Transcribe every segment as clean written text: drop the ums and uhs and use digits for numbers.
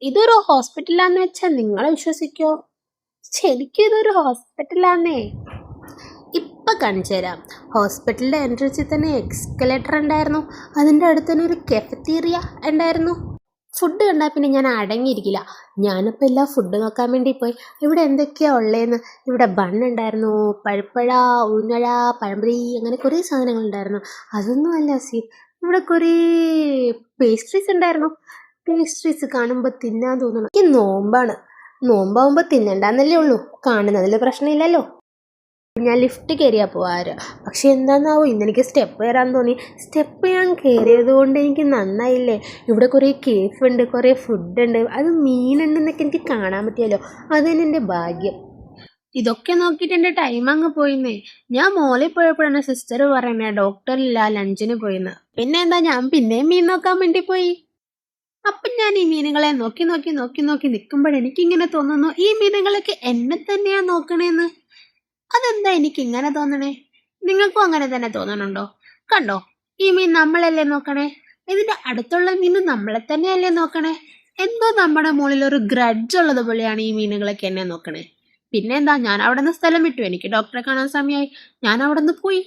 ഇതൊരു ഹോസ്പിറ്റലാന്ന് വെച്ചാൽ നിങ്ങൾ വിശ്വസിക്കോ? ശരിക്കും ഇതൊരു ഹോസ്പിറ്റലാന്നേ. ഇപ്പം കാണിച്ചു തരാം. ഹോസ്പിറ്റലിൻ്റെ എൻട്രൻസിൽ തന്നെ എക്സ്കലേറ്റർ ഉണ്ടായിരുന്നു. അതിൻ്റെ അടുത്ത് തന്നെ ഒരു കെഫറ്റീരിയ ഉണ്ടായിരുന്നു. ഫുഡ് കണ്ടാൽ പിന്നെ ഞാൻ അടങ്ങിയിരിക്കില്ല. ഞാനിപ്പോൾ എല്ലാ ഫുഡ് നോക്കാൻ വേണ്ടി പോയി. ഇവിടെ എന്തൊക്കെയാണ് ഉള്ളതെന്ന്. ഇവിടെ ബണ്ണുണ്ടായിരുന്നു, പഴുപ്പഴ, ഉഴുന്നഴ, പഴംപൊരി, അങ്ങനെ കുറേ സാധനങ്ങളുണ്ടായിരുന്നു. അതൊന്നും അല്ല സീൻ. ഇവിടെ കുറേ പേസ്ട്രീസ് ഉണ്ടായിരുന്നു. പേസ്ട്രീസ് കാണുമ്പോൾ തിന്നാൻ തോന്നണം. എനിക്ക് നോമ്പാണ്. നോമ്പാവുമ്പോൾ തിന്നണ്ടെന്നല്ലേ ഉള്ളൂ. കാണുന്നതിൽ പ്രശ്നമില്ലല്ലോ. ഞാൻ ലിഫ്റ്റ് കയറിയാൽ പോവാറ്. പക്ഷെ എന്താണെന്നാവോ ഇന്നെനിക്ക് സ്റ്റെപ്പ് കയറാൻ തോന്നി. സ്റ്റെപ്പ് ഞാൻ കയറിയത് കൊണ്ട് എനിക്ക് നന്നായില്ലേ. ഇവിടെ കുറേ കേഫുണ്ട്, കുറേ ഫുഡുണ്ട്, അത് മീനുണ്ടെന്നൊക്കെ എനിക്ക് കാണാൻ പറ്റിയല്ലോ. അത് തന്നെ എൻ്റെ ഭാഗ്യം. ഇതൊക്കെ നോക്കിയിട്ട് എൻ്റെ ടൈം അങ്ങ് പോയിന്നേ. ഞാൻ മോളിൽ പോയപ്പോഴാണ് സിസ്റ്റർ പറയുന്നത് ഡോക്ടറില്ല, ലഞ്ചിന് പോയിന്ന്. പിന്നെ എന്താ, ഞാൻ പിന്നെയും മീൻ നോക്കാൻ വേണ്ടി പോയി. അപ്പം ഞാൻ ഈ മീനുകളെ നോക്കി നോക്കി നോക്കി നോക്കി നിൽക്കുമ്പോഴെനിക്കിങ്ങനെ തോന്നുന്നു, ഈ മീനുകളൊക്കെ എന്നെ തന്നെയാണ് നോക്കണേന്ന്. അതെന്താ എനിക്ക് ഇങ്ങനെ തോന്നണേ? നിങ്ങൾക്കും അങ്ങനെ തന്നെ തോന്നണുണ്ടോ? കണ്ടോ, ഈ മീൻ നമ്മളല്ലേ നോക്കണേ. ഇതിന്റെ അടുത്തുള്ള മീൻ നമ്മളെ തന്നെയല്ലേ നോക്കണേ. എന്തോ നമ്മുടെ മുകളിൽ ഒരു ഗ്രഡ്ജ് ഉള്ളത് പോലെയാണ് ഈ മീനുകളൊക്കെ എന്നെ നോക്കണേ. പിന്നെന്താ, ഞാൻ അവിടെ നിന്ന് സ്ഥലം വിട്ടു. എനിക്ക് ഡോക്ടറെ കാണാൻ സമയമായി. ഞാൻ അവിടെ നിന്ന് പോയി.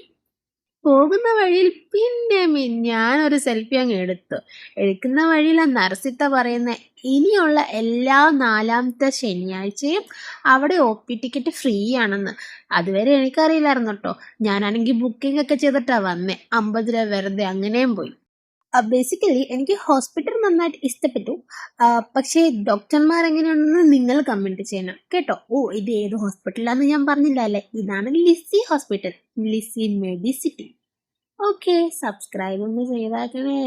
പോകുന്ന വഴിയിൽ പിന്നെ ഞാനൊരു സെൽഫി അങ്ങ് എടുക്കുന്ന വഴിയിൽ നർസിത്ത പറയുന്ന ഇനിയുള്ള എല്ലാ 4ാമത്തെ ശനിയാഴ്ചയും അവിടെ OP ടിക്കറ്റ് ഫ്രീ ആണെന്ന്. അതുവരെ എനിക്കറിയില്ലായിരുന്നു കേട്ടോ. ഞാനാണെങ്കിൽ ബുക്കിംഗ് ഒക്കെ ചെയ്തിട്ടാണ് വന്നേ. 50 രൂപ വെറുതെ അങ്ങനെയും പോയി. ബേസിക്കലി എനിക്ക് ഹോസ്പിറ്റൽ നന്നായിട്ട് ഇഷ്ടപ്പെട്ടു. പക്ഷേ ഡോക്ടർമാർ എങ്ങനെയാണെന്ന് നിങ്ങൾ കമൻറ്റ് ചെയ്യണം കേട്ടോ. ഇത് ഏത് ഹോസ്പിറ്റലാണെന്ന് ഞാൻ പറഞ്ഞില്ല അല്ലേ. ഇതാണ് Lisie hospital, Lisie medicity. Okay, subscribe ഒന്ന് ചെയ്താക്കണേ.